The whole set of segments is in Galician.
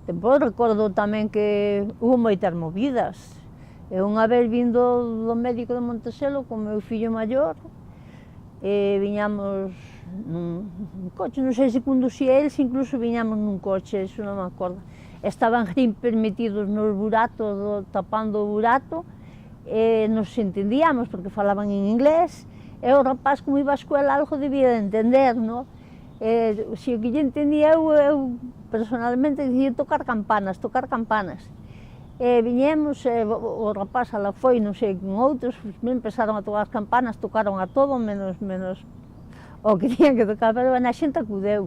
Depois recordo tamén que hubo moitas movidas. Eu unha vez vindo do médico de Monteselo con o meu fillo maior, viñamos nun coche, non sei se conducía eles, incluso viñamos nun coche, eso non me acordo. Estaban permitidos nos buratos, tapando o burato, e nos entendíamos porque falaban en inglés, e o rapaz, como iba á escuela, algo debía de entender, non? Se o que lle entendía eu personalmente dicía tocar campanas, tocar campanas. Viñemos, o rapaz ala foi, non sei, con outros, empezaron a tocar as campanas, tocaron a todo, menos o que tiñan que tocar, pero a xente acudeu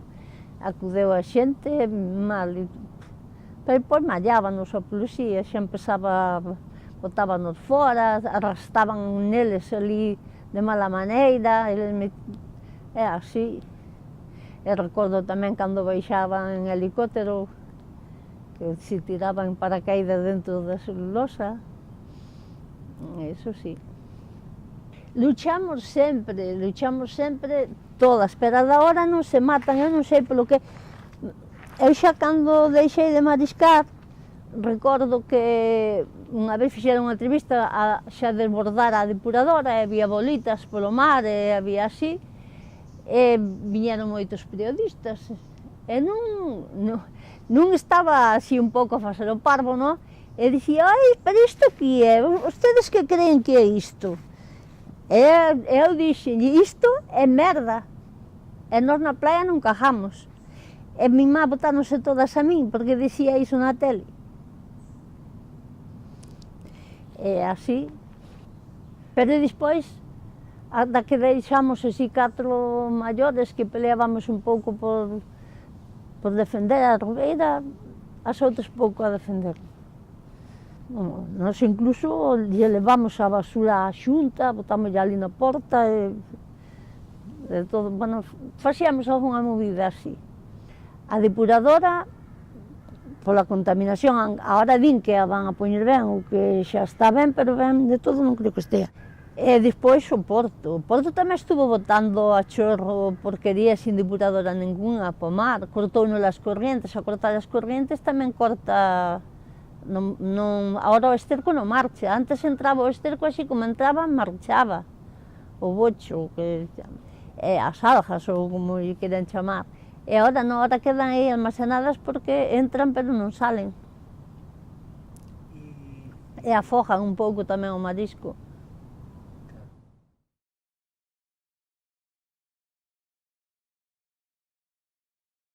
a xente mal, pero depois mallábanos a policía, xa empezaba, botábanos fora, arrastaban neles ali de mala maneira, é así. E recordo tamén cando baixaban en helicóptero, que se tiraban paracaídas dentro da celulosa, eso sí. Luchamos sempre todas, pero da hora non se matan, eu non sei polo que. Eu xa cando deixei de mariscar, recordo que unha vez fixeron unha entrevista a xa desbordar a depuradora, e había bolitas polo mar, e había así, e viñeron moitos periodistas, e non estaba así un pouco a facer o parvo, non? E dicía, ai, pero isto que é? Vostedes que creen que é isto? E eu dixen, isto é merda, e nós na playa non cajamos. E mi má botáronse todas a min, porque dicía iso na tele. E así. Pero despois, ata que deixamos así 4 maiores que peleábamos un pouco por defender a Robeira, as outras pouco a defender. Nós incluso lle levamos a basura á xunta, botámoslle ali na porta, e todo, bueno, facíamos algunha movida así. A depuradora, pola contaminación, agora din que a van a poñer ben, ou que xa está ben, pero ben de todo non creo que estea. E despois o Porto. O Porto tamén estuvo botando a chorro porquería sin depuradora ninguna po mar, cortounos as corrientes, a cortar as corrientes tamén corta. Agora o esterco non marcha, antes entraba o esterco así como entraba, marchaba o bocho, as algas, ou como lle queran chamar. E agora non, agora quedan aí almacenadas porque entran pero non salen. E afogan un pouco tamén o marisco.